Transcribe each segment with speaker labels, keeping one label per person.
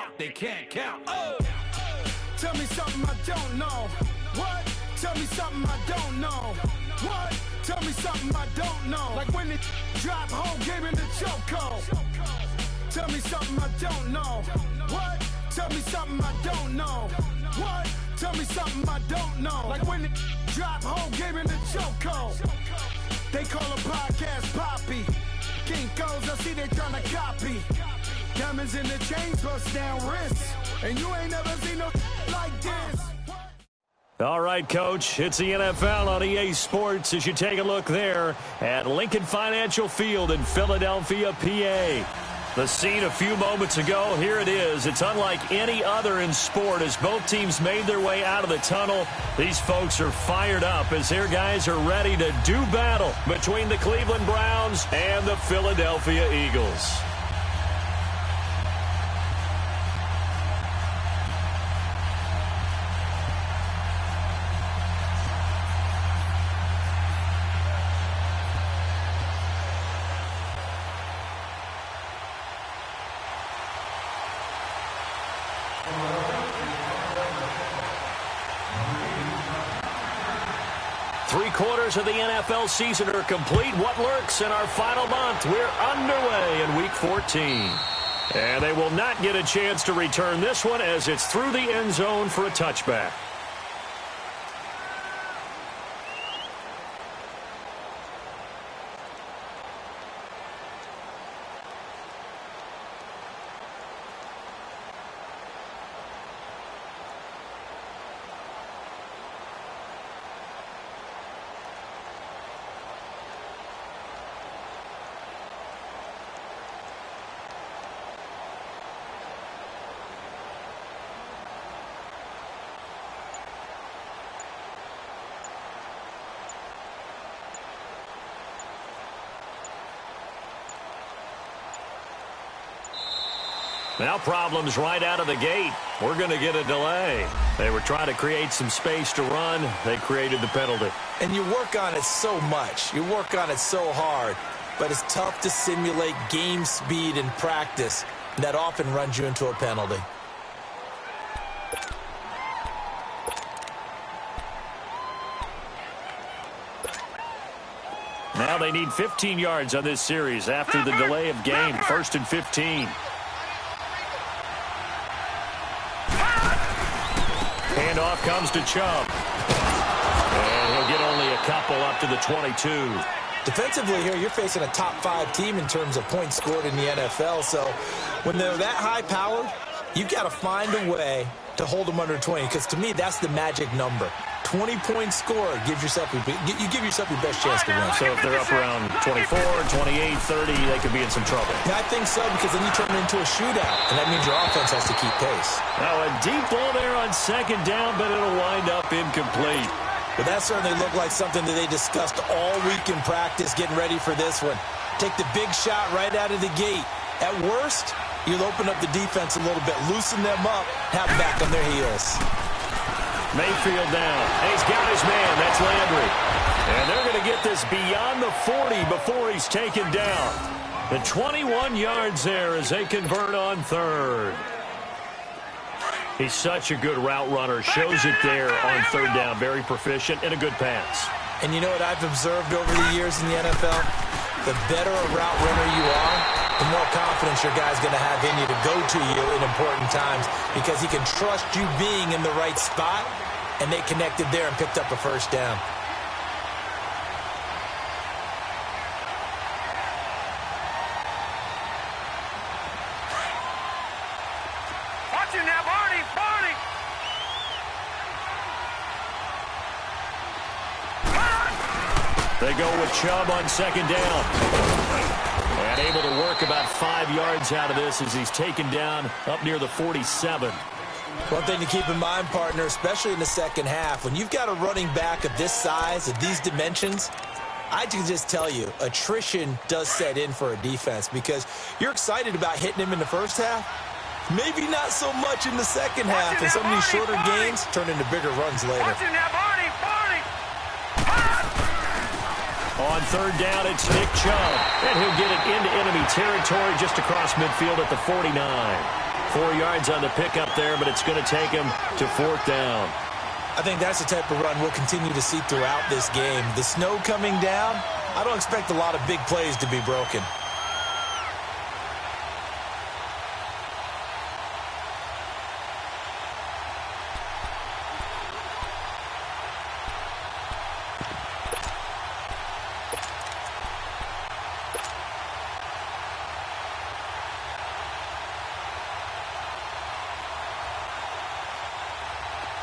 Speaker 1: out, they can't count. Oh!
Speaker 2: Tell me something I don't know. What? Tell me something I don't know. What? Tell me something I don't know. Like when it drop whole game in the chokehold. Tell me something I don't know. What? Tell me something I don't know. What? Tell me something I don't know. Like when it drop whole game in the chokehold. They call a podcast Poppy. Kinkos, I see they tryna copy. Diamonds in the chains, bust down wrists. And you ain't never seen no like this.
Speaker 3: All right, Coach, it's the NFL on EA Sports as you take a look there at Lincoln Financial Field in Philadelphia, PA. The scene a few moments ago, here it is. It's unlike any other in sport as both teams made their way out of the tunnel. These folks are fired up as their guys are ready to do battle between the Cleveland Browns and the Philadelphia Eagles. Three-quarters of the NFL season are complete. What lurks in our final month? We're underway in Week 14. And they will not get a chance to return this one as it's through the end zone for a touchback. Now problems right out of the gate. We're going to get a delay. They were trying to create some space to run. They created the penalty.
Speaker 4: And you work on it so much. You work on it so hard. But it's tough to simulate game speed in practice. And that often runs you into a penalty.
Speaker 3: Now they need 15 yards on this series after the delay of game. 1st and 15. Handoff comes to Chubb. And he'll get only a couple up to the 22.
Speaker 4: Defensively here, you're facing a top-5 team in terms of points scored in the NFL. So when they're that high-powered, you've got to find a way to hold them under 20. Because to me, that's the magic number. 20 points scored, you give yourself your best chance to win.
Speaker 3: So if they're up around 24, 28, 30, they could be in some trouble.
Speaker 4: Yeah, I think so, because then you turn it into a shootout, and that means your offense has to keep pace.
Speaker 3: Now a deep ball there on 2nd down, but it'll wind up incomplete.
Speaker 4: But that certainly looked like something that they discussed all week in practice, getting ready for this one. Take the big shot right out of the gate. At worst, you'll open up the defense a little bit, loosen them up, have them back on their heels.
Speaker 3: Mayfield down. And he's got his man. That's Landry. And they're going to get this beyond the 40 before he's taken down. The 21 yards there as they convert on 3rd. He's such a good route runner. Shows it there on 3rd down. Very proficient and a good pass.
Speaker 4: And you know what I've observed over the years in the NFL? The better a route runner you are, the more confidence your guy's going to have in you to go to you in important times because he can trust you being in the right spot, and they connected there and picked up a 1st down.
Speaker 5: Watch him now, Barney! Barney!
Speaker 3: They go with Chubb on 2nd down. And able to work about 5 yards out of this as he's taken down up near the 47.
Speaker 4: One thing to keep in mind, partner, especially in the second half, when you've got a running back of this size, of these dimensions, I can just tell you, attrition does set in for a defense because you're excited about hitting him in the first half. Maybe not so much in the second half, and some of these shorter games turn into bigger runs later.
Speaker 5: Watch him now, Barney! Barney!
Speaker 3: On 3rd down, it's Nick Chubb. And he'll get it into enemy territory just across midfield at the 49. 4 yards on the pickup there, but it's going to take him to 4th down.
Speaker 4: I think that's the type of run we'll continue to see throughout this game. The snow coming down, I don't expect a lot of big plays to be broken.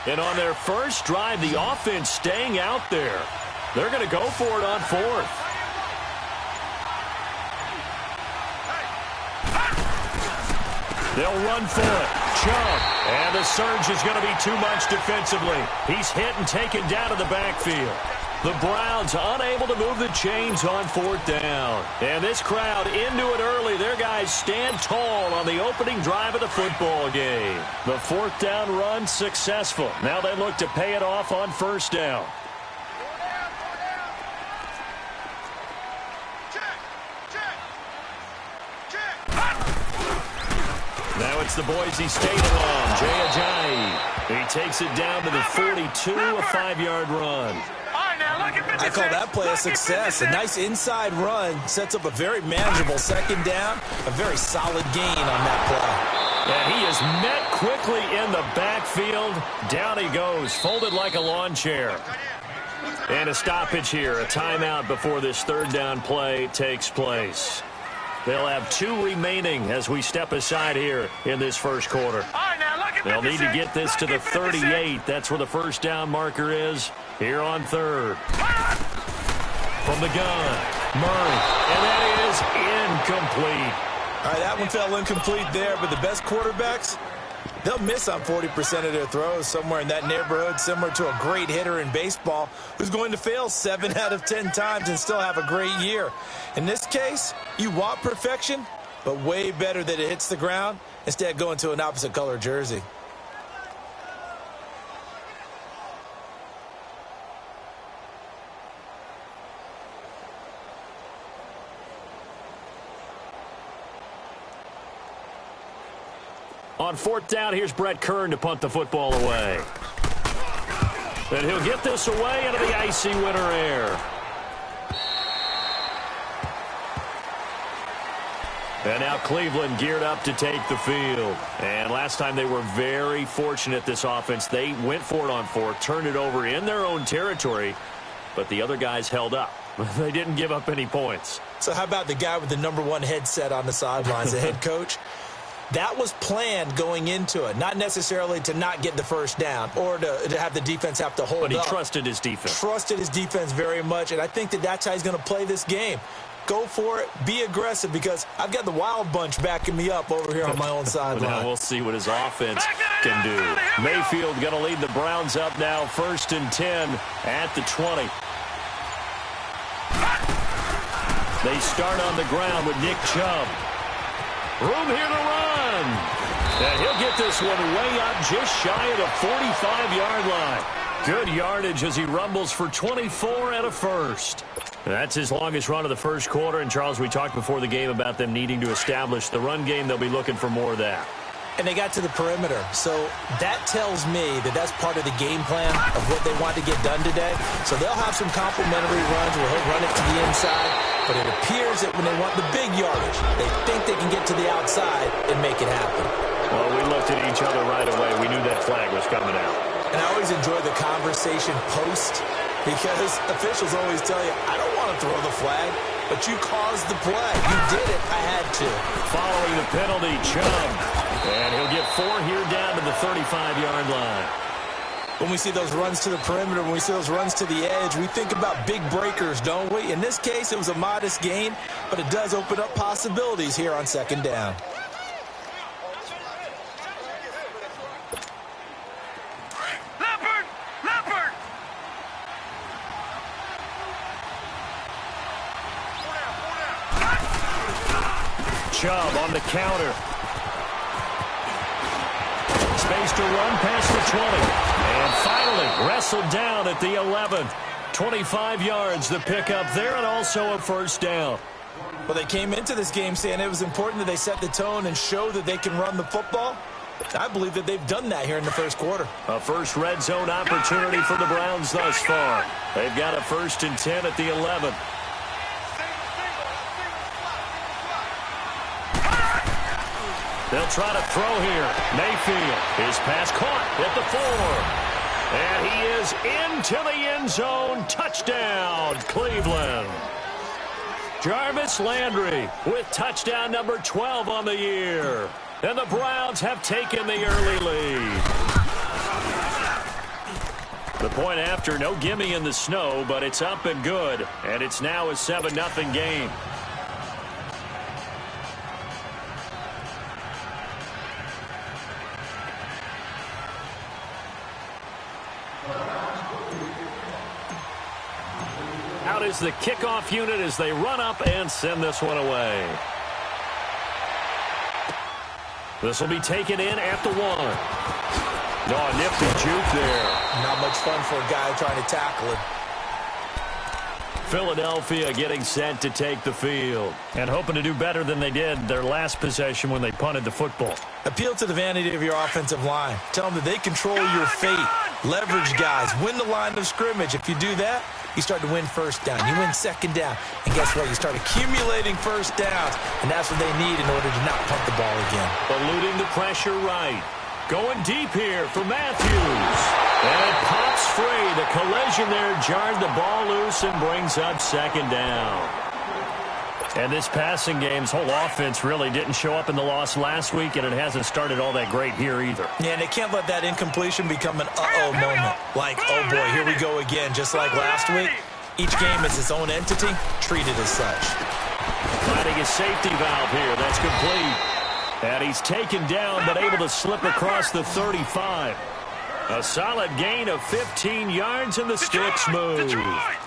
Speaker 3: And on their first drive, the offense staying out there. They're going to go for it on 4th. They'll run for it. Chubb. And the surge is going to be too much defensively. He's hit and taken down to the backfield. The Browns unable to move the chains on 4th down. And this crowd into it early. Their guys stand tall on the opening drive of the football game. The 4th down run successful. Now they look to pay it off on 1st down. Now it's the Boise State alum, Jay Ajayi. He takes it down to the 42, a 5-yard run.
Speaker 4: I call that play a success. A nice inside run sets up a very manageable 2nd down. A very solid gain on that play.
Speaker 3: And he is met quickly in the backfield. Down he goes, folded like a lawn chair. And a stoppage here, a timeout before this 3rd down play takes place. They'll have 2 remaining as we step aside here in this first quarter. They'll need to get this to the 38. That's where the 1st down marker is here on 3rd. From the gun, Murray, and that is incomplete.
Speaker 4: All right, that one fell incomplete there, but the best quarterbacks, they'll miss on 40% of their throws, somewhere in that neighborhood, similar to a great hitter in baseball who's going to fail 7 out of 10 times and still have a great year. In this case, you want perfection, but way better that it hits the ground instead going to an opposite color jersey.
Speaker 3: On 4th down, here's Brett Kern to punt the football away. And he'll get this away into the icy winter air. And now Cleveland geared up to take the field. And last time they were very fortunate, this offense. They went for it on 4th, turned it over in their own territory, but the other guys held up. They didn't give up any points.
Speaker 4: So how about the guy with the #1 headset on the sidelines, the head coach? That was planned going into it, not necessarily to not get the 1st down or to have the defense have to hold up.
Speaker 3: But he trusted his defense.
Speaker 4: Trusted his defense very much, and I think that's how he's going to play this game. Go for it, be aggressive, because I've got the wild bunch backing me up over here on my own sideline.
Speaker 3: Now we'll see what his offense can do. Mayfield going to lead the Browns up now, 1st and 10 at the 20. They start on the ground with Nick Chubb. Room here to run. And he'll get this one way up just shy of the 45-yard line. Good yardage as he rumbles for 24 and a first. That's his longest run of the first quarter. And, Charles, we talked before the game about them needing to establish the run game. They'll be looking for more of that.
Speaker 4: And they got to the perimeter. So that tells me that that's part of the game plan of what they want to get done today. So they'll have some complimentary runs where he'll run it to the inside. But it appears that when they want the big yardage, they think they can get to the outside and make it happen.
Speaker 3: Well, we looked at each other right away. We knew that flag was coming out.
Speaker 4: And I always enjoy the conversation post, because officials always tell you, I don't want to throw the flag, but you caused the play. You did it. I had to.
Speaker 3: Following the penalty, Chubb. And he'll get 4 here down to the 35-yard line.
Speaker 4: When we see those runs to the perimeter, when we see those runs to the edge, we think about big breakers, don't we? In this case, it was a modest gain, but it does open up possibilities here on 2nd down.
Speaker 3: Chubb on the counter. Space to run past the 20. And finally wrestled down at the 11. 25 yards the pickup there, and also a 1st down.
Speaker 4: Well, they came into this game saying it was important that they set the tone and show that they can run the football. I believe that they've done that here in the first quarter.
Speaker 3: A first red zone opportunity for the Browns thus far. They've got a 1st and 10 at the 11. They'll try to throw here. Mayfield. His pass caught at the 4. And he is into the end zone. Touchdown, Cleveland. Jarvis Landry with touchdown number 12 on the year. And the Browns have taken the early lead. The point after, no gimme in the snow, but it's up and good. And it's now a 7-0 game. Out is the kickoff unit as they run up and send this one away. This will be taken in at the 1. No, nifty juke there.
Speaker 4: Not much fun for a guy trying to tackle it.
Speaker 3: Philadelphia getting set to take the field and hoping to do better than they did their last possession when they punted the football.
Speaker 4: Appeal to the vanity of your offensive line. Tell them that they control your fate. Leverage guys. Win the line of scrimmage. If you do that, you start to win first down. You win second down. And guess what? You start accumulating first downs. And that's what they need in order to not punt the ball again.
Speaker 3: Eluding the pressure right. Going deep here for Matthews. And it pops free. The collision there jarred the ball loose and brings up second down. And this passing game's whole offense really didn't show up in the loss last week, and it hasn't started all that great here either.
Speaker 4: Yeah, and they can't let that incompletion become an uh-oh moment. Like, oh boy, here we go again. Just like last week, each game is its own entity, treated as such.
Speaker 3: Finding a safety valve here. That's complete. And he's taken down, but able to slip across the 35. A solid gain of 15 yards, and the sticks move.
Speaker 5: Detroit!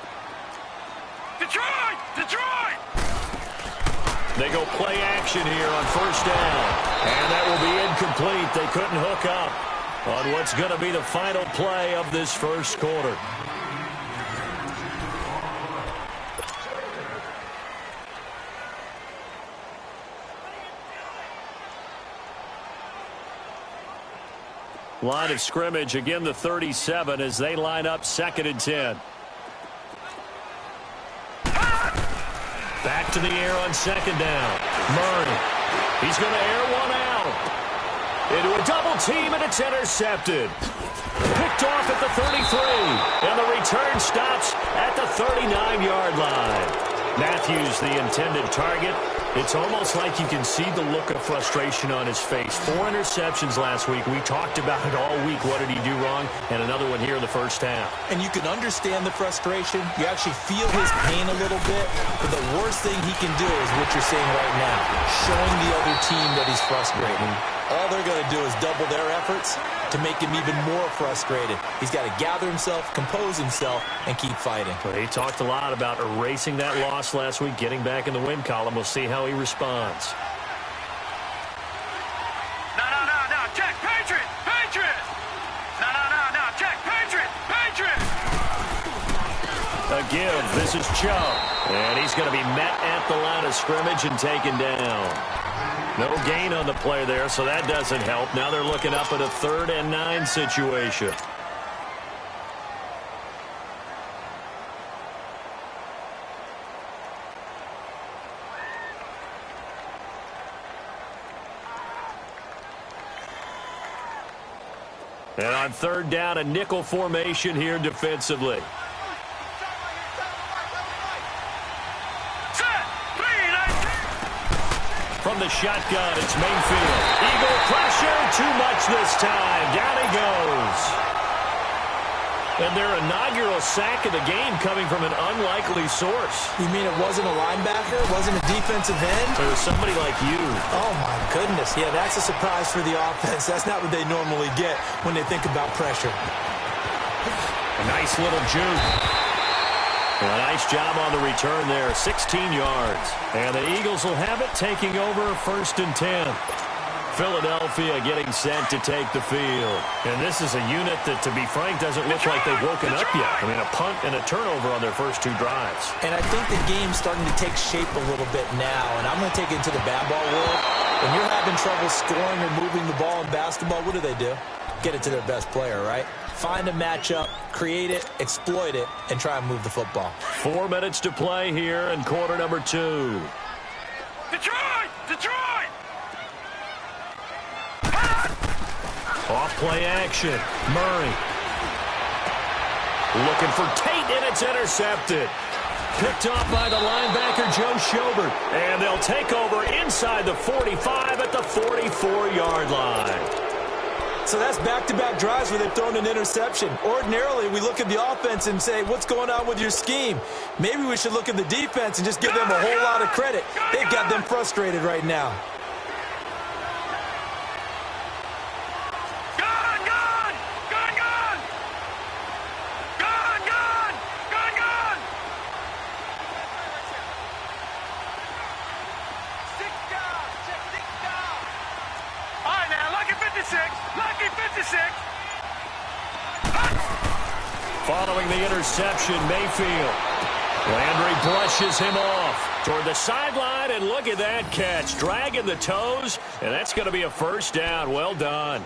Speaker 3: They go play action here on first down. And that will be incomplete. They couldn't hook up on what's going to be the final play of this first quarter. Line of scrimmage, again the 37 as they line up 2nd and 10. Back to the air on 2nd down. Murray. He's going to air one out. Into a double team, and it's intercepted. Picked off at the 33. And the return stops at the 39-yard line. Matthews, the intended target. It's almost like you can see the look of frustration on his face. 4 interceptions last week. We talked about it all week. What did he do wrong? And another one here in the first half. And you can understand the frustration. You actually feel his pain a little bit. But the worst thing he can do is what you're saying right now, showing the other team that he's frustrated. All they're going to do is double their efforts to make him even more frustrated. He's got to gather himself, compose himself, and keep fighting. Well, he talked a lot about erasing that loss last week, getting back in the win column. We'll see how he responds.
Speaker 5: No, check, Patriot! No, check, Patriot!
Speaker 3: A give, this is Chubb. And he's going to be met at the line of scrimmage and taken down. No gain on the play there, so that doesn't help. Now they're looking up at a 3rd and 9 situation. And on 3rd down, a nickel formation here defensively. From the shotgun, it's Mayfield. Eagle pressure, too much this time. Down he goes. And their inaugural sack of the game coming from an unlikely source.
Speaker 4: You mean it wasn't a linebacker? It wasn't a defensive end?
Speaker 3: It was somebody like you.
Speaker 4: Oh, my goodness. Yeah, that's a surprise for the offense. That's not what they normally get when they think about pressure.
Speaker 3: A nice little juke. A nice job on the return there, 16 yards. And the Eagles will have it, taking over 1st and 10. Philadelphia getting set to take the field. And this is a unit that, to be frank, doesn't look like they've woken up yet. I mean, a punt and a turnover on their first 2 drives.
Speaker 4: And I think the game's starting to take shape a little bit now. And I'm going to take it into the bad ball world. When you're having trouble scoring or moving the ball in basketball, what do? Get it to their best player, right? Find a matchup, create it, exploit it, and try and move the football.
Speaker 3: 4 minutes to play here in quarter number 2.
Speaker 5: Detroit! Detroit!
Speaker 3: Off play action. Murray. Looking for Tate, and it's intercepted. Picked off by the linebacker, Joe Schobert. And they'll take over inside the 45 at the 44-yard line.
Speaker 4: So that's back-to-back drives where they've thrown an interception. Ordinarily, we look at the offense and say, what's going on with your scheme? Maybe we should look at the defense and just give them a whole lot of credit. They've got them frustrated right now.
Speaker 3: Following the interception, Mayfield. Landry brushes him off toward the sideline, and look at that catch. Dragging the toes, and that's going to be a first down. Well done.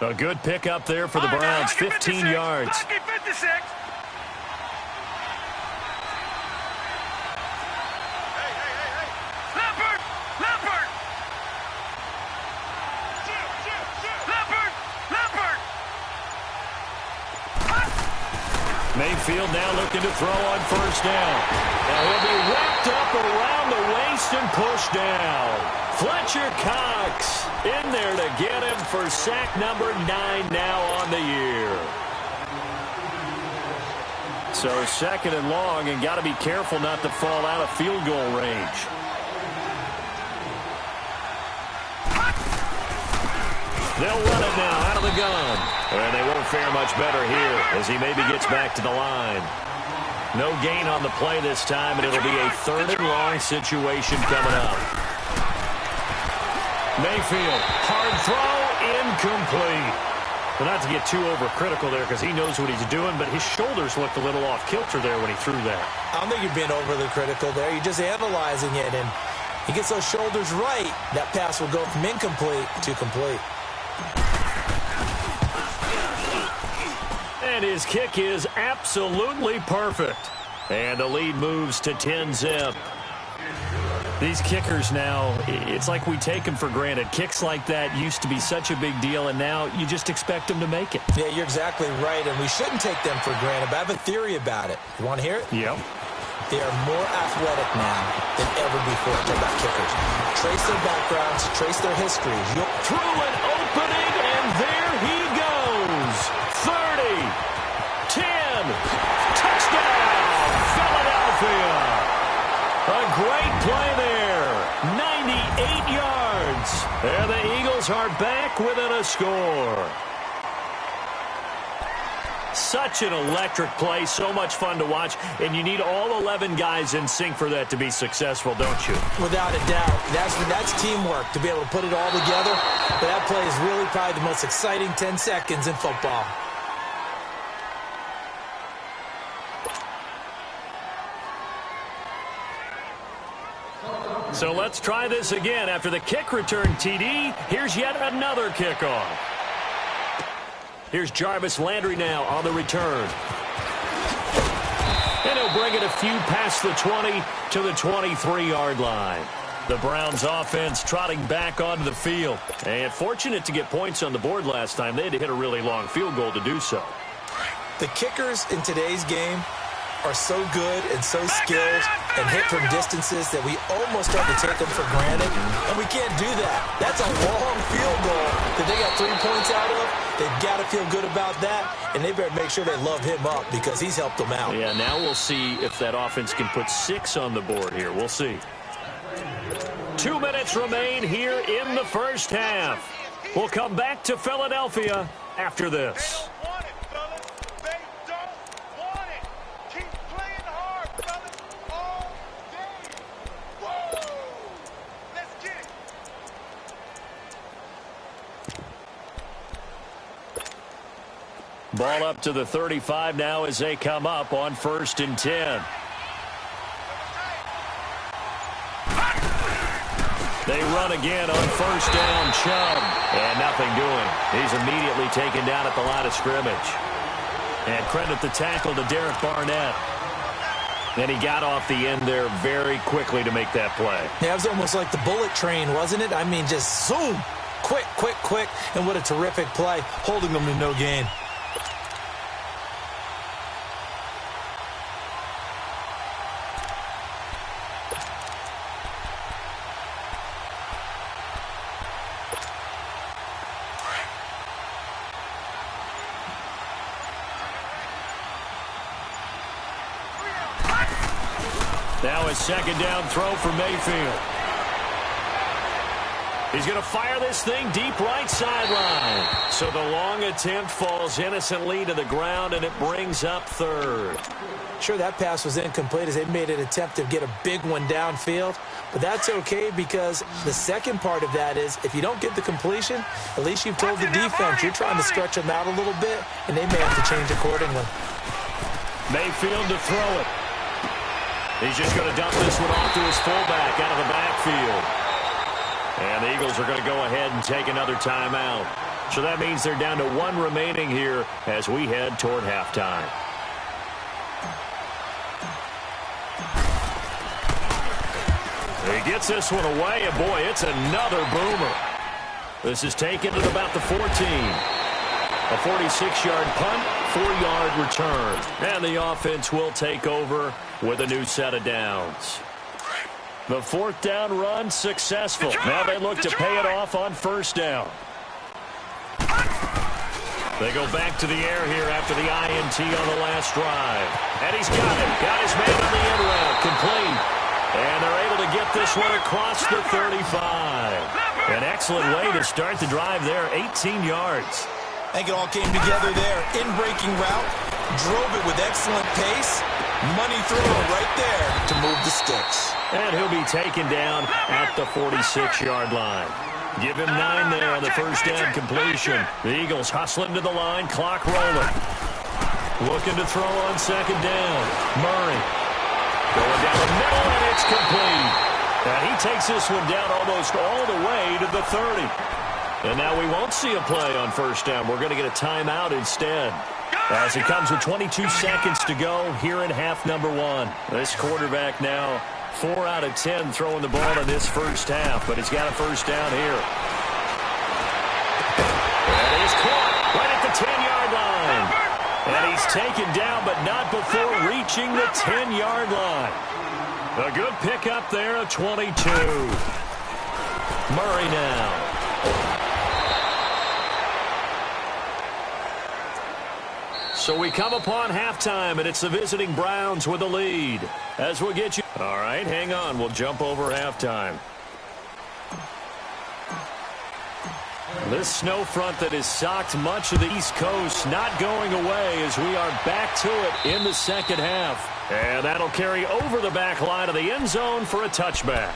Speaker 3: A good pickup there for the Browns, 15 yards.
Speaker 5: Lucky 56.
Speaker 3: Mayfield now looking to throw on first down. And he'll be wrapped up around the waist and pushed down. Fletcher Cox in there to get him for sack number 9 now on the year. So 2nd and long, and got to be careful not to fall out of field goal range. They'll run it now out of the gun. And they won't fare much better here as he maybe gets back to the line. No gain on the play this time, and it'll be a 3rd and long situation coming up. Mayfield, hard throw, incomplete. Well, not to get too overcritical there because he knows what he's doing, but his shoulders looked a little off kilter there when he threw that.
Speaker 4: I don't think you're being overly critical there. You're just analyzing it, and he gets those shoulders right. That pass will go from incomplete to complete.
Speaker 3: And his kick is absolutely perfect. And the lead moves to 10-zip. These kickers now, it's like we take them for granted. Kicks like that used to be such a big deal, and now you just expect them to make it.
Speaker 4: Yeah, you're exactly right, and we shouldn't take them for granted, but I have a theory about it. You want to hear it?
Speaker 3: Yep.
Speaker 4: They are more athletic now than ever before. Talk about kickers. Trace their backgrounds, trace their histories.
Speaker 3: Through an opening, and there he goes. 30. 10. Touchdown, Philadelphia. A great play there. 98 yards. And the Eagles are back within a score. Such an electric play, so much fun to watch, and you need all 11 guys in sync for that to be successful, don't you?
Speaker 4: Without a doubt. That's teamwork, to be able to put it all together. But that play is really probably the most exciting 10 seconds in football.
Speaker 3: So let's try this again. After the kick return TD, here's yet another kickoff. Here's Jarvis Landry now on the return. And he'll bring it a few past the 20 to the 23-yard line. The Browns offense trotting back onto the field. And fortunate to get points on the board last time. They had to hit a really long field goal to do so.
Speaker 4: The kickers in today's game are so good and so skilled and hit from distances that we almost start to take them for granted, and we can't do that. That's a long field goal that they got 3 points out of. They've got to feel good about that, and they better make sure they love him up because he's helped them out.
Speaker 3: Yeah, now we'll see if that offense can put 6 on the board here. We'll see. 2 minutes remain here in the first half. We'll come back to Philadelphia after this. Ball up to the 35 now as they come up on 1st and 10. They run again on 1st down, Chubb. And nothing doing. He's immediately taken down at the line of scrimmage. And credit the tackle to Derek Barnett. And he got off the end there very quickly to make that play.
Speaker 4: Yeah, it was almost like the bullet train, wasn't it? I mean, just zoom. Quick, quick, quick. And what a terrific play, holding them to no gain.
Speaker 3: Now a 2nd down throw for Mayfield. He's going to fire this thing deep right sideline. So the long attempt falls innocently to the ground, and it brings up 3rd.
Speaker 4: Sure, that pass was incomplete as they made an attempt to get a big one downfield. But that's okay because the second part of that is if you don't get the completion, at least you've told the defense you're trying to stretch them out a little bit, and they may have to change accordingly.
Speaker 3: Mayfield to throw it. He's just going to dump this one off to his fullback out of the backfield. And the Eagles are going to go ahead and take another timeout. So that means they're down to 1 remaining here as we head toward halftime. He gets this one away, and boy, it's another boomer. This is taken at about the 14. A 46-yard punt, 4-yard return. And the offense will take over with a new set of downs. The 4th down run successful. Now they look to pay it off on 1st down. They go back to the air here after the INT on the last drive. And he's got it. Got his man on the end route. Complete. And they're able to get this one across the 35. An excellent way to start the drive there. 18 yards.
Speaker 4: I think it all came together there. In-breaking route. Drove it with excellent pace. Money throw right there to move the sticks.
Speaker 3: And he'll be taken down at the 46-yard line. Give him 9 there on the 1st down completion. The Eagles hustling to the line, clock rolling. Looking to throw on 2nd down. Murray going down the middle, and it's complete. And he takes this one down almost all the way to the 30. And now we won't see a play on 1st down. We're going to get a timeout instead. As it comes with 22 seconds to go here in half number 1. This quarterback now 4 out of 10 throwing the ball in this 1st half, but he's got a 1st down here. And he's caught right at the 10-yard line. And he's taken down, but not before reaching the 10-yard line. A good pickup there of 22. Murray now. So we come upon halftime, and it's the visiting Browns with the lead. As we'll get you. All right, hang on. We'll jump over halftime. This snow front that has socked much of the East Coast not going away as we are back to it in the 2nd half. And that'll carry over the back line of the end zone for a touchback.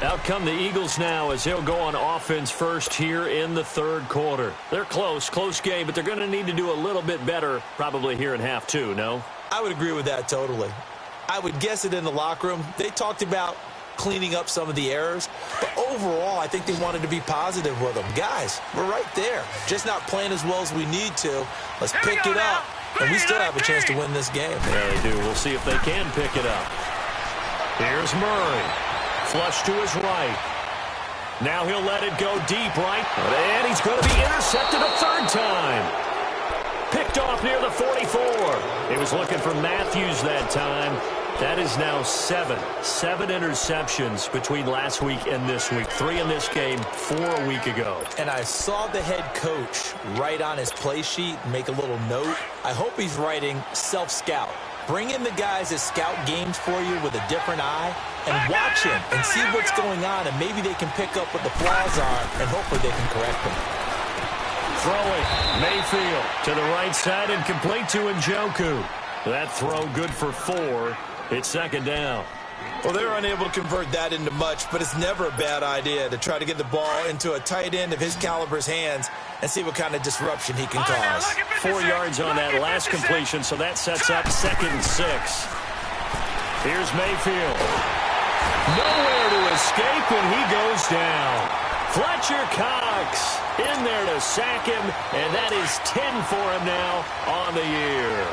Speaker 3: Out come the Eagles now as they'll go on offense first here in the 3rd quarter. They're close game, but they're going to need to do a little bit better probably here in half 2, no?
Speaker 4: I would agree with that totally. I would guess it in the locker room. They talked about cleaning up some of the errors, but overall I think they wanted to be positive with them. Guys, we're right there. Just not playing as well as we need to. Let's pick it up, and we still have a chance to win this game.
Speaker 3: Yeah, they do. We'll see if they can pick it up. Here's Murray. Flush to his right. Now he'll let it go deep right. And he's going to be intercepted a 3rd time. Picked off near the 44. He was looking for Matthews that time. That is now 7 interceptions between last week and this week. 3 in this game, 4 a week ago.
Speaker 4: And I saw the head coach write on his play sheet, make a little note. I hope he's writing self-scout. Bring in the guys that scout games for you with a different eye and watch him and see what's going on, and maybe they can pick up what the flaws are, and hopefully they can correct them.
Speaker 3: Throwing Mayfield to the right side and complete to Njoku. That throw good for 4. It's 2nd down.
Speaker 4: Well, they're unable to convert that into much, but it's never a bad idea to try to get the ball into a tight end of his caliber's hands and see what kind of disruption he can cause.
Speaker 3: 4 yards on that last completion, so that sets up 2nd and 6. Here's Mayfield. Nowhere to escape, and he goes down. Fletcher Cox in there to sack him, and that is 10 for him now on the year.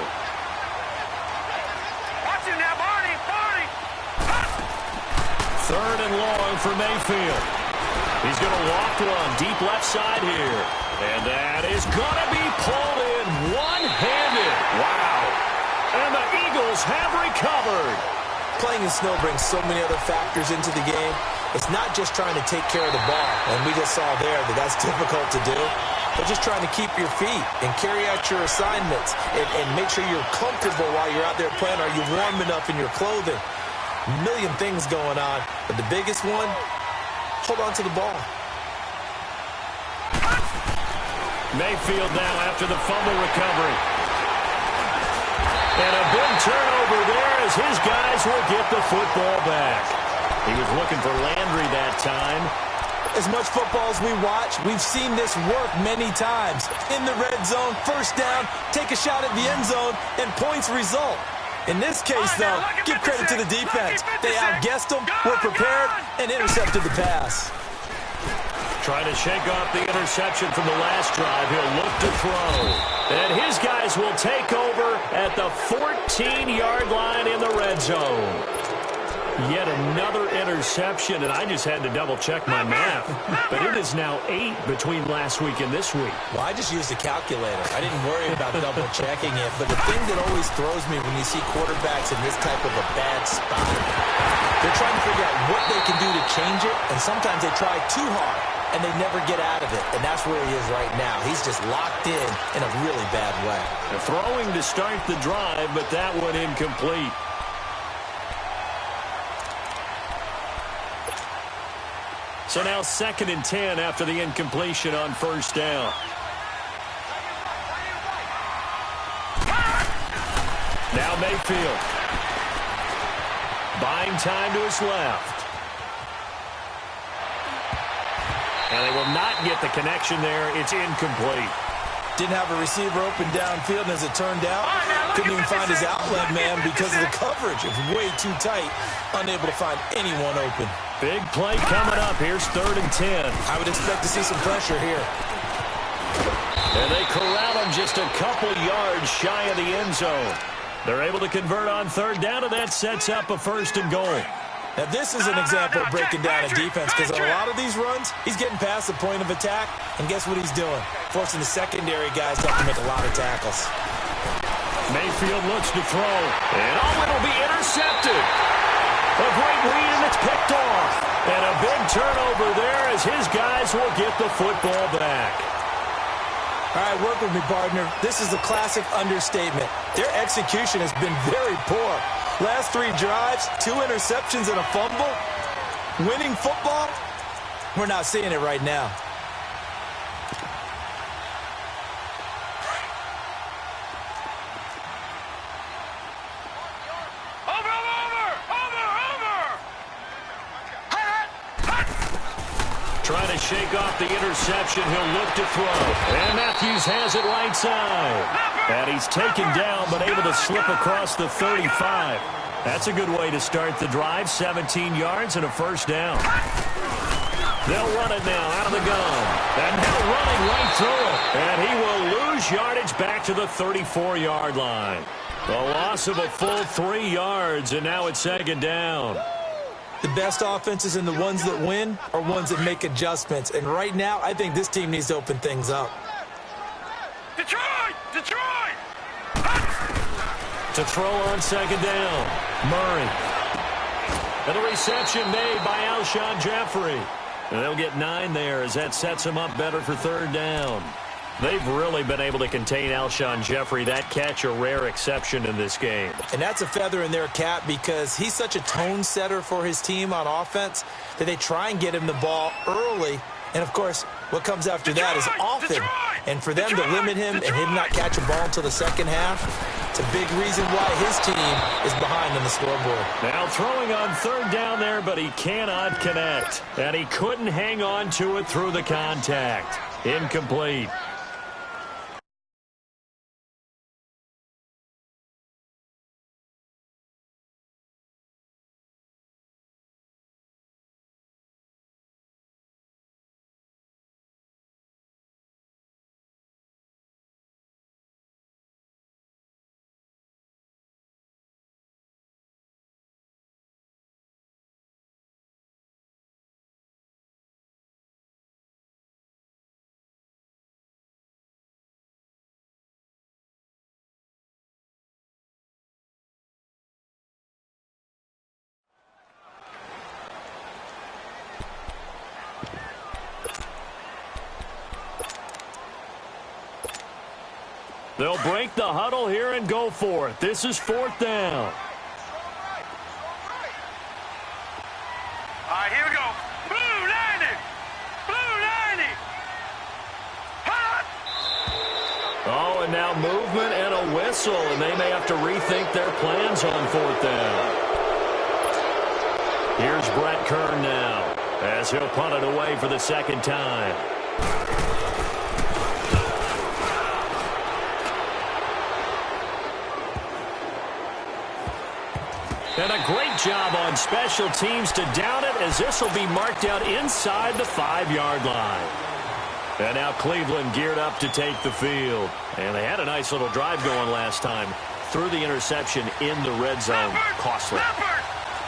Speaker 5: Watch him now, Barney.
Speaker 3: 3rd and long for Mayfield. He's going to walk one deep left side here. And that is going to be pulled in one-handed. Wow. And the Eagles have recovered.
Speaker 4: Playing in snow brings so many other factors into the game. It's not just trying to take care of the ball, and we just saw there that that's difficult to do, but just trying to keep your feet and carry out your assignments and make sure you're comfortable while you're out there playing. Are you warm enough in your clothing? A million things going on, but the biggest one, hold on to the ball.
Speaker 3: Mayfield now after the fumble recovery. And a big turnover there as his guys will get the football back. He was looking for Landry that time.
Speaker 4: As much football as we watch, we've seen this work many times. In the red zone, first down, take a shot at the end zone, and points result. In this case, though, give credit to the defense. They outguessed them, were prepared, and intercepted the pass.
Speaker 3: Trying to shake off the interception from the last drive. He'll look to throw. And his guys will take over at the 14-yard line in the red zone. Yet another interception, and I just had to double-check my math. But it is now 8 between last week and this week.
Speaker 4: Well, I just used a calculator. I didn't worry about double-checking it. But the thing that always throws me when you see quarterbacks in this type of a bad spot, they're trying to figure out what they can do to change it, and sometimes they try too hard, and they never get out of it. And that's where he is right now. He's just locked in a really bad way.
Speaker 3: They're throwing to start the drive, but that one incomplete. So now 2nd and 10 after the incompletion on first down. Now Mayfield. Buying time to his left. And they will not get the connection there. It's incomplete.
Speaker 4: Didn't have a receiver open downfield, and as it turned out, couldn't even find his outlet man because of the coverage. It was way too tight, unable to find anyone open.
Speaker 3: Big play coming up. Here's 3rd and 10.
Speaker 4: I would expect to see some pressure here.
Speaker 3: And they corral him just a couple yards shy of the end zone. They're able to convert on 3rd down, and that sets up a 1st and goal.
Speaker 4: Now, this is an example of breaking down a defense because on a lot of these runs, he's getting past the point of attack, and guess what he's doing? Forcing the secondary guys to have to make a lot of tackles.
Speaker 3: Mayfield looks to throw, and it'll be intercepted. A great read, and it's picked off. And a big turnover there as his guys will get the football back.
Speaker 4: All right, work with me, partner. This is a classic understatement. Their execution has been very poor. Last 3 drives, 2 interceptions and a fumble. Winning football? We're not seeing it right now.
Speaker 3: Trying to shake off the interception. He'll look to throw. And Matthews has it right side. And he's taken down but able to slip across the 35. That's a good way to start the drive. 17 yards and a 1st down. They'll run it now out of the gun. And now running right through it. And he will lose yardage back to the 34-yard line. The loss of a full 3 yards, and now it's 2nd down.
Speaker 4: The best offenses and the ones that win are ones that make adjustments. And right now, I think this team needs to open things up.
Speaker 5: Detroit! Detroit!
Speaker 3: To throw on 2nd down, Murray. And the reception made by Alshon Jeffrey. And they'll get 9 there as that sets him up better for 3rd down. They've really been able to contain Alshon Jeffrey. That catch a rare exception in this game.
Speaker 4: And that's a feather in their cap because he's such a tone setter for his team on offense that they try and get him the ball early. And, of course, what comes after that is often. And for them to limit him and him not catch a ball until the second half, It's a big reason why his team is behind on the scoreboard.
Speaker 3: Now throwing on third down there, but he cannot connect. And he couldn't hang on to it through the contact. Incomplete. They'll break the huddle here and go for it. This is fourth down.
Speaker 5: All right, here we go. Blue 90. Blue 90. Hot.
Speaker 3: Oh, and now movement and a whistle, and they may have to rethink their plans on fourth down. Here's Brett Kern now, as he'll punt it away for the second time. And a great job on special teams to down it, as this will be marked out inside the 5-yard line. And now Cleveland geared up to take the field. And they had a nice little drive going last time. Threw the interception in the red zone. Costly.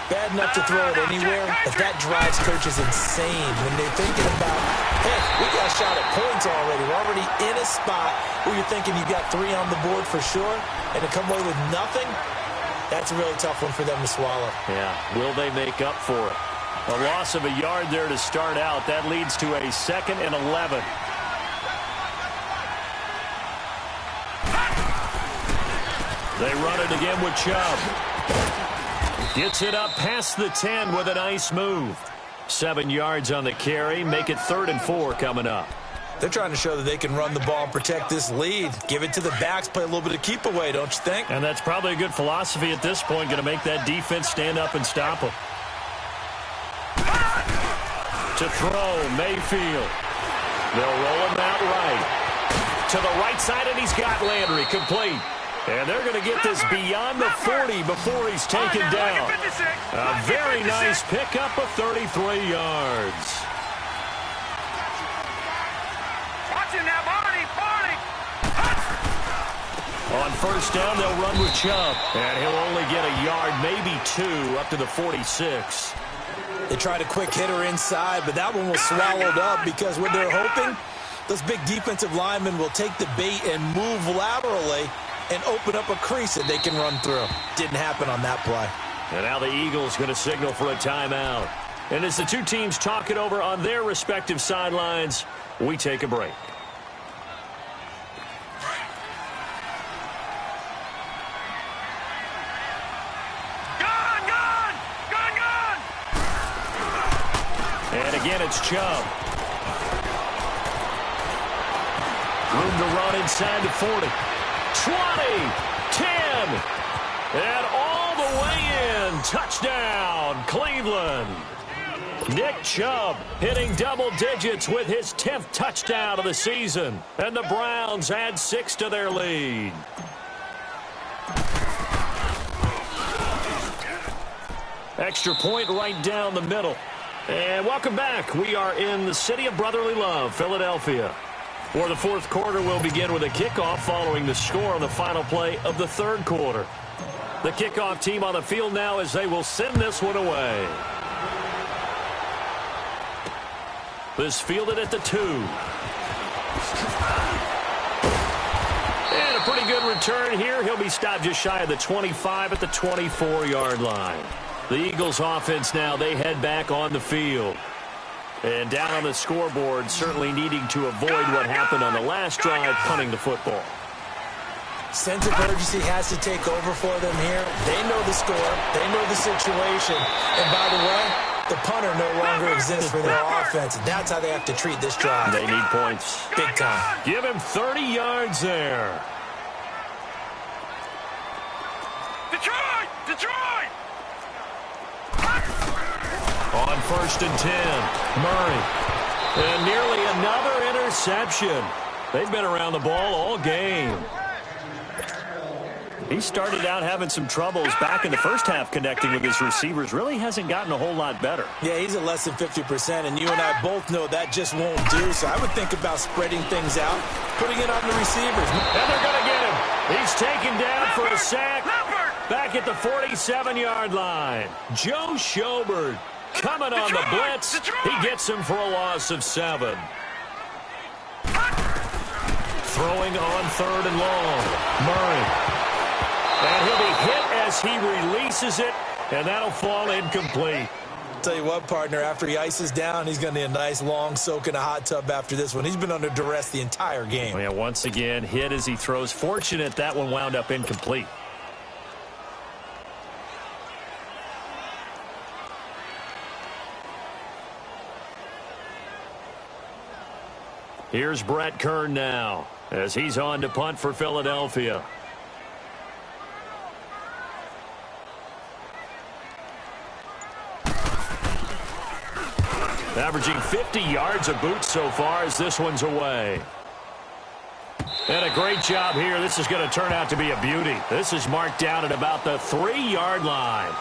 Speaker 4: Bad enough to throw it anywhere, but that drives coaches insane when they're thinking about, hey, we got a shot at points already. We're already in a spot where you're thinking you got 3 on the board for sure, and to come away with nothing, that's a really tough one for them to swallow.
Speaker 3: Yeah, will they make up for it? A loss of a yard there to start out. That leads to a 2nd and 11. They run it again with Chubb. Gets it up past the 10 with a nice move. 7 yards on the carry. Make it 3rd and 4 coming up.
Speaker 4: They're trying to show that they can run the ball and protect this lead. Give it to the backs, play a little bit of keep away, don't you think?
Speaker 3: And that's probably a good philosophy at this point, going to make that defense stand up and stop them. To throw, Mayfield. They'll roll him out right. To the right side, and he's got Landry complete. And they're going to get this beyond the 40 before he's taken down. A very nice pickup of 33 yards. On first down, they'll run with Chubb. And he'll only get a yard, maybe 2, up to the 46.
Speaker 4: They tried a quick hitter inside, but that one was swallowed up because what they're hoping, those big defensive linemen will take the bait and move laterally and open up a crease that they can run through. Didn't happen on that play.
Speaker 3: And now the Eagles going to signal for a timeout. And as the two teams talk it over on their respective sidelines, we take a break. And again, it's Chubb. Room to run inside the 40. 20, 10, and all the way in. Touchdown, Cleveland. Nick Chubb hitting double digits with his 10th touchdown of the season. And the Browns add 6 to their lead. Extra point right down the middle. And welcome back. We are in the city of brotherly love, Philadelphia, where the fourth quarter will begin with a kickoff following the score on the final play of the third quarter. The kickoff team on the field now as they will send this one away. This fielded at the 2. And a pretty good return here. He'll be stopped just shy of the 25 at the 24-yard line. The Eagles offense now, they head back on the field. And down on the scoreboard, certainly needing to avoid what happened on the last drive, punting the football.
Speaker 4: Sense of urgency has to take over for them here. They know the score. They know the situation. And by the way, the punter no longer exists for their offense. And that's how they have to treat this drive.
Speaker 3: They need points.
Speaker 4: Big time.
Speaker 3: Give him 30 yards there.
Speaker 5: Detroit!
Speaker 3: On 1st and 10, Murray. And nearly another interception. They've been around the ball all game. He started out having some troubles back in the first half connecting with his receivers. Really hasn't gotten a whole lot better.
Speaker 4: Yeah, he's at less than 50%, and you and I both know that just won't do. So I would think about spreading things out, putting it on the receivers.
Speaker 3: And they're going to get him. He's taken down for a sack back at the 47-yard line. Joe Schobert coming on the blitz. He gets him for a loss of 7. Throwing on 3rd and long. Murray. And he'll be hit as he releases it, and that'll fall incomplete.
Speaker 4: Tell you what, partner, after he ices down, he's going to need a nice long soak in a hot tub after this one. He's been under duress the entire game.
Speaker 3: Yeah, once again, hit as he throws. Fortunate that one wound up incomplete. Here's Brett Kern now as he's on to punt for Philadelphia. Averaging 50 yards a boot so far as this one's away. And a great job here. This is going to turn out to be a beauty. This is marked down at about the 3-yard line.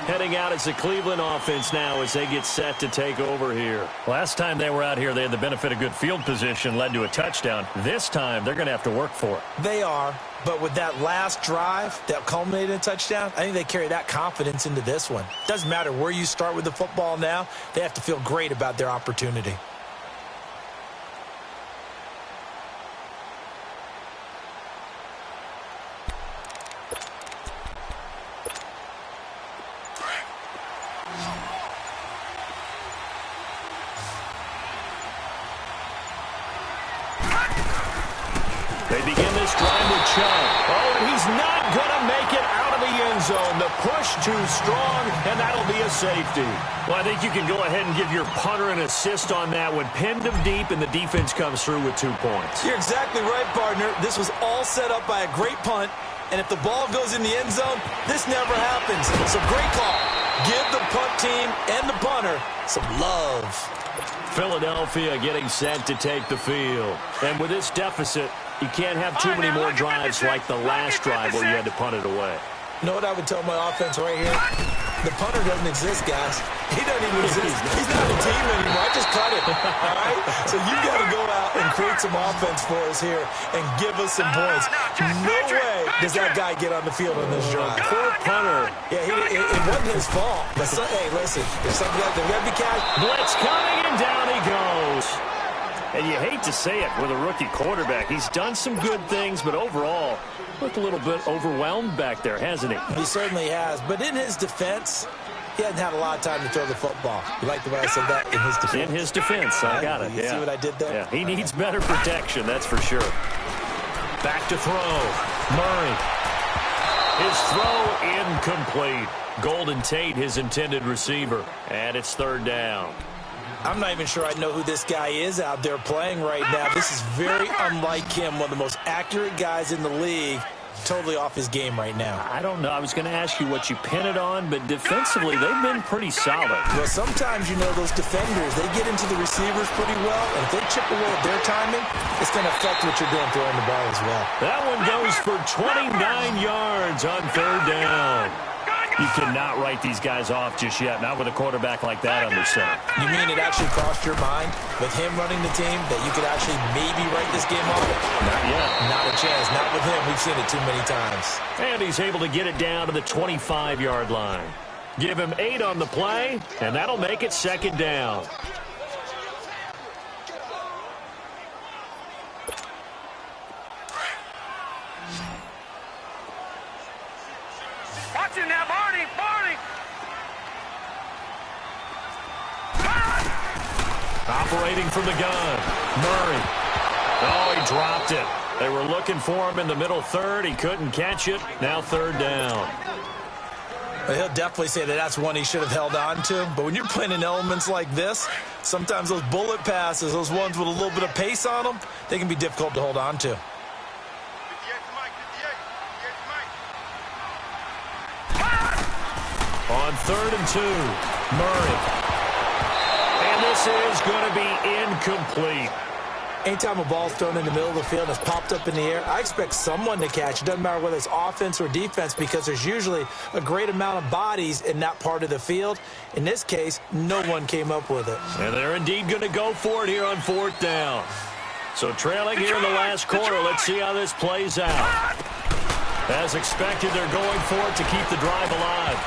Speaker 3: Heading out as the Cleveland offense now as they get set to take over here. Last time they were out here, they had the benefit of good field position, led to a touchdown. This time, they're going to have to work for it.
Speaker 4: They are, but with that last drive that culminated in a touchdown, I think they carry that confidence into this one. Doesn't matter where you start with the football now, they have to feel great about their opportunity.
Speaker 3: They begin this drive with Chubb. Oh, and he's not going to make it out of the end zone. The push too strong, and that'll be a safety. Well, I think you can go ahead and give your punter an assist on that one. Pinned him deep, and the defense comes through with 2 points.
Speaker 4: You're exactly right, partner. This was all set up by a great punt, and if the ball goes in the end zone, this never happens. So great call. Give the punt team and the punter some love.
Speaker 3: Philadelphia getting set to take the field. And with this deficit, you can't have too many more drives like the last drive where you had to punt it away.
Speaker 4: You know what I would tell my offense right here? The punter doesn't exist, guys. He doesn't even exist. He's not a team anymore. I just cut it. All right? So you got to go out and create some offense for us here and give us some points. No way does that guy get on the field on this drive.
Speaker 3: Poor punter.
Speaker 4: Yeah, it wasn't his fault. But hey, listen, if something like the Rebbe catch,
Speaker 3: blitz coming, and down he goes. And you hate to say it with a rookie quarterback. He's done some good things, but overall, looked a little bit overwhelmed back there, hasn't he?
Speaker 4: He certainly has. But in his defense, he hasn't had a lot of time to throw the football. You like the way I said that? In his defense.
Speaker 3: In his defense, I got it.
Speaker 4: You see what I did there?
Speaker 3: Yeah, he needs better protection, that's for sure. Back to throw. Murray. His throw incomplete. Golden Tate, his intended receiver. And it's 3rd down.
Speaker 4: I'm not even sure I know who this guy is out there playing right now. This is very unlike him, one of the most accurate guys in the league. Totally off his game right now.
Speaker 3: I don't know. I was going to ask you what you pin it on, but defensively, they've been pretty solid.
Speaker 4: Well, sometimes, you know, those defenders, they get into the receivers pretty well, and if they chip away at their timing, it's going to affect what you're doing throwing the ball as well.
Speaker 3: That one goes for 29 yards on 3rd down. You cannot write these guys off just yet, not with a quarterback like that under center.
Speaker 4: You mean it actually crossed your mind with him running the team that you could actually maybe write this game off?
Speaker 3: Not yet.
Speaker 4: Not a chance. Not with him. We've seen it too many times.
Speaker 3: And he's able to get it down to the 25-yard line. Give him 8 on the play, and that'll make it 2nd down.
Speaker 5: Watch him now, Barney!
Speaker 3: Operating from the gun, Murray. Oh, he dropped it. They were looking for him in the middle 3rd. He couldn't catch it. Now 3rd down.
Speaker 4: Well, he'll definitely say that that's one he should have held on to. But when you're playing in elements like this, sometimes those bullet passes, those ones with a little bit of pace on them, they can be difficult to hold on to.
Speaker 3: On 3rd and 2, Murray. And this is going to be incomplete.
Speaker 4: Anytime a ball's thrown in the middle of the field and it's popped up in the air, I expect someone to catch. It doesn't matter whether it's offense or defense because there's usually a great amount of bodies in that part of the field. In this case, no one came up with it.
Speaker 3: And they're indeed going to go for it here on 4th down. So trailing here in the last quarter, let's see how this plays out. As expected, they're going for it to keep the drive alive.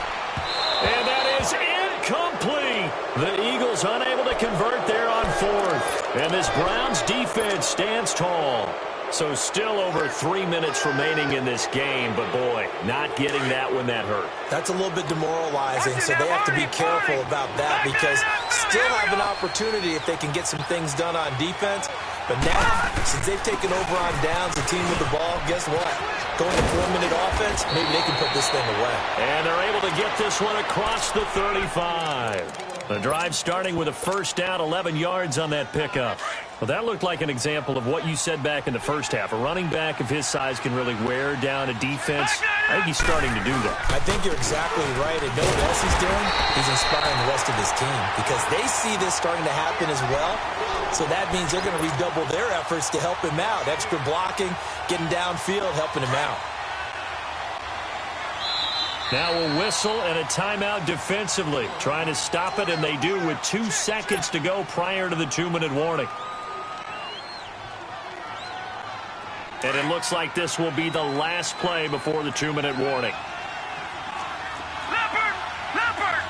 Speaker 3: And that is incomplete. The Eagles unable to convert there on 4th. And this Browns defense stands tall. So still over 3 minutes remaining in this game. But, boy, not getting that one that hurt.
Speaker 4: That's a little bit demoralizing, so they have to be careful about that because still have an opportunity if they can get some things done on defense. But now, since they've taken over on downs, the team with the ball, guess what? Going to 4-minute offense, maybe they can put this thing away.
Speaker 3: And they're able to get this one across the 35. The drive starting with a first down, 11 yards on that pickup. Well, that looked like an example of what you said back in the first half. A running back of his size can really wear down a defense. I think he's starting to do that.
Speaker 4: I think you're exactly right. And know what else he's doing? He's inspiring the rest of his team because they see this starting to happen as well. So that means they're going to redouble their efforts to help him out. Extra blocking, getting downfield, helping him out.
Speaker 3: Now a whistle and a timeout defensively. Trying to stop it, and they do with 2 seconds to go prior to the 2-minute warning. And it looks like this will be the last play before the 2-minute warning.
Speaker 5: Leopard! Leopard!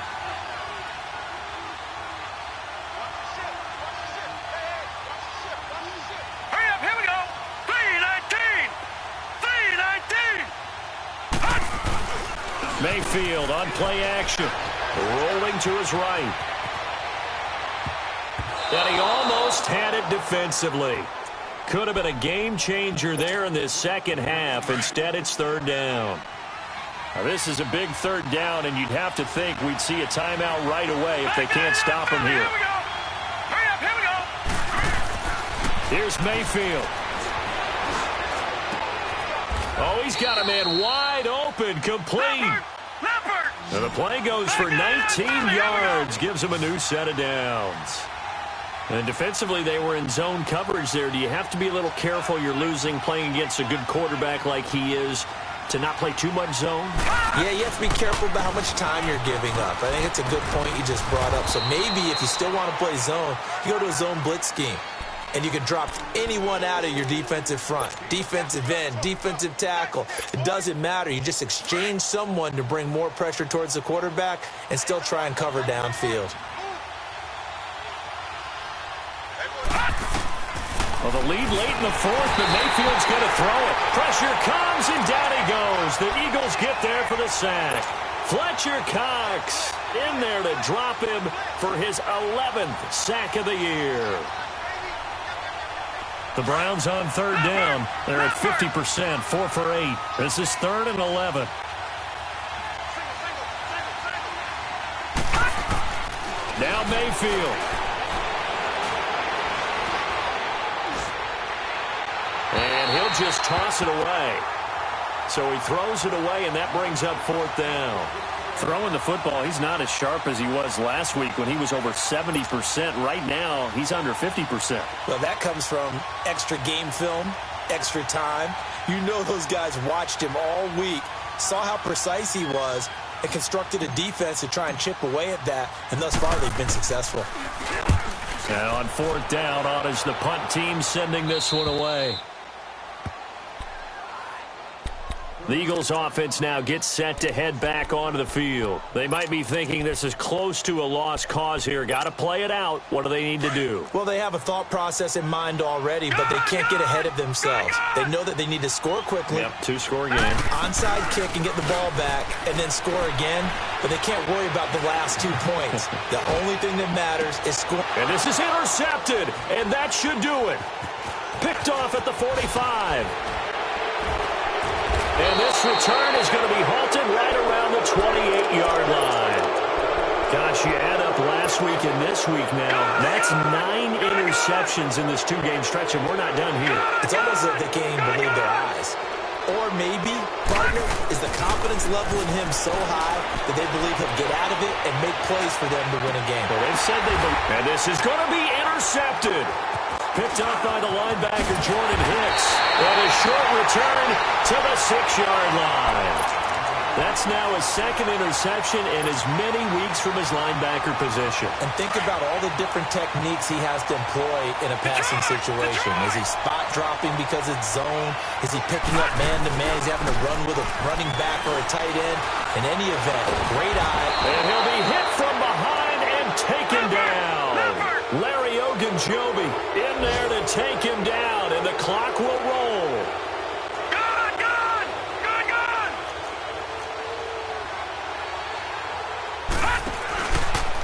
Speaker 5: Hurry up, here we go! 3-19! 3-19!
Speaker 3: Mayfield on play action. Rolling to his right. And he almost had it defensively. Could have been a game changer there in this second half. Instead, it's 3rd down. Now, this is a big 3rd down, and you'd have to think we'd see a timeout right away if they can't stop him here.
Speaker 5: Here we go! Hurry up, here we go!
Speaker 3: Here's Mayfield. Oh, he's got a man wide open, complete.
Speaker 5: Leopard!
Speaker 3: And the play goes for 19 yards, gives him a new set of downs. And defensively, they were in zone coverage there. Do you have to be a little careful? You're losing playing against a good quarterback like he is to not play too much zone?
Speaker 4: Yeah, you have to be careful about how much time you're giving up. I think it's a good point you just brought up. So maybe if you still want to play zone, you go to a zone blitz scheme. And you can drop anyone out of your defensive front. Defensive end, defensive tackle. It doesn't matter. You just exchange someone to bring more pressure towards the quarterback and still try and cover downfield.
Speaker 3: Well, the lead late in the 4th, but Mayfield's going to throw it. Pressure comes, and down he goes. The Eagles get there for the sack. Fletcher Cox in there to drop him for his 11th sack of the year. The Browns on 3rd down. They're at 50%, 4 for 8. This is 3rd and 11. Now Mayfield. And he'll just toss it away. So he throws it away, and that brings up 4th down. Throwing the football, he's not as sharp as he was last week when he was over 70%. Right now, he's under 50%.
Speaker 4: Well, that comes from extra game film, extra time. You know those guys watched him all week, saw how precise he was, and constructed a defense to try and chip away at that. And thus far, they've been successful.
Speaker 3: Now on 4th down, on is the punt team sending this one away. The Eagles offense now gets set to head back onto the field. They might be thinking this is close to a lost cause here. Got to play it out. What do they need to do?
Speaker 4: Well, they have a thought process in mind already, but they can't get ahead of themselves. They know that they need to score quickly.
Speaker 3: Yep, 2-score game.
Speaker 4: Onside kick and get the ball back and then score again, but they can't worry about the last 2 points. The only thing that matters is score.
Speaker 3: And this is intercepted, and that should do it. Picked off at the 45. And this return is going to be halted right around the 28-yard line. Gosh, you add up last week and this week now. That's 9 interceptions in this 2-game stretch, and we're not done here.
Speaker 4: It's almost like they can't even believe their eyes. Or maybe, partner, is the confidence confidence level in him so high that they believe he'll get out of it and make plays for them to win a game.
Speaker 3: Well, they've said they believe. And this is going to be intercepted. Picked up by the linebacker, Jordan Hicks. And a short return to the 6-yard line. That's now his second interception in as many weeks from his linebacker position.
Speaker 4: And think about all the different techniques he has to employ in a passing situation. Is he spot dropping because it's zone? Is he picking up man-to-man? Is he having to run with a running back or a tight end? In any event, great eye.
Speaker 3: And he'll be hit from behind and taken down. Larry Ogunjobi in there to take him down, and the clock will roll.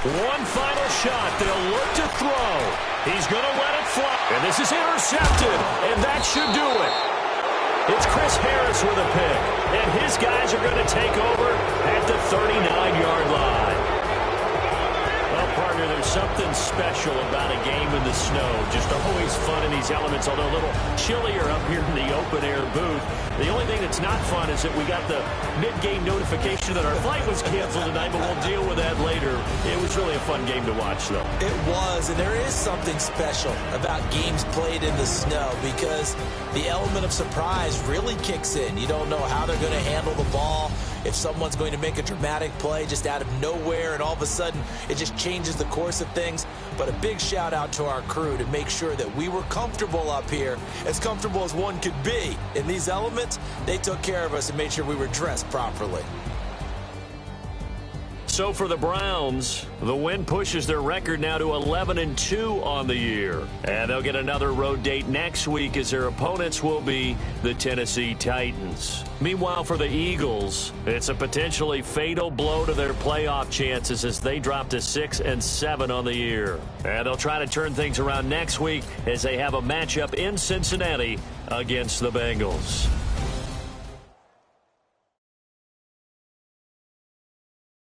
Speaker 3: One final shot. They'll look to throw. He's going to let it fly. And this is intercepted. And that should do it. It's Chris Harris with a pick. And his guys are going to take over at the 39-yard line. Well, partner, there's something special about a game in the snow. Just always fun in these elements, although a little chillier up here in the open-air booth. The only thing that's not fun is that we got the mid-game notification that our flight was canceled tonight, but we'll deal with that later. It was really a fun game to watch, though.
Speaker 4: It was, and there is something special about games played in the snow because the element of surprise really kicks in. You don't know how they're going to handle the ball, if someone's going to make a dramatic play just out of nowhere, and all of a sudden it just changes the course of things. But a big shout out to our crew to make sure that we were comfortable up here, as comfortable as one could be. In these elements, they took care of us and made sure we were dressed properly.
Speaker 3: So for the Browns, the win pushes their record now to 11-2 on the year. And they'll get another road date next week as their opponents will be the Tennessee Titans. Meanwhile, for the Eagles, it's a potentially fatal blow to their playoff chances as they drop to 6-7 on the year. And they'll try to turn things around next week as they have a matchup in Cincinnati against the Bengals.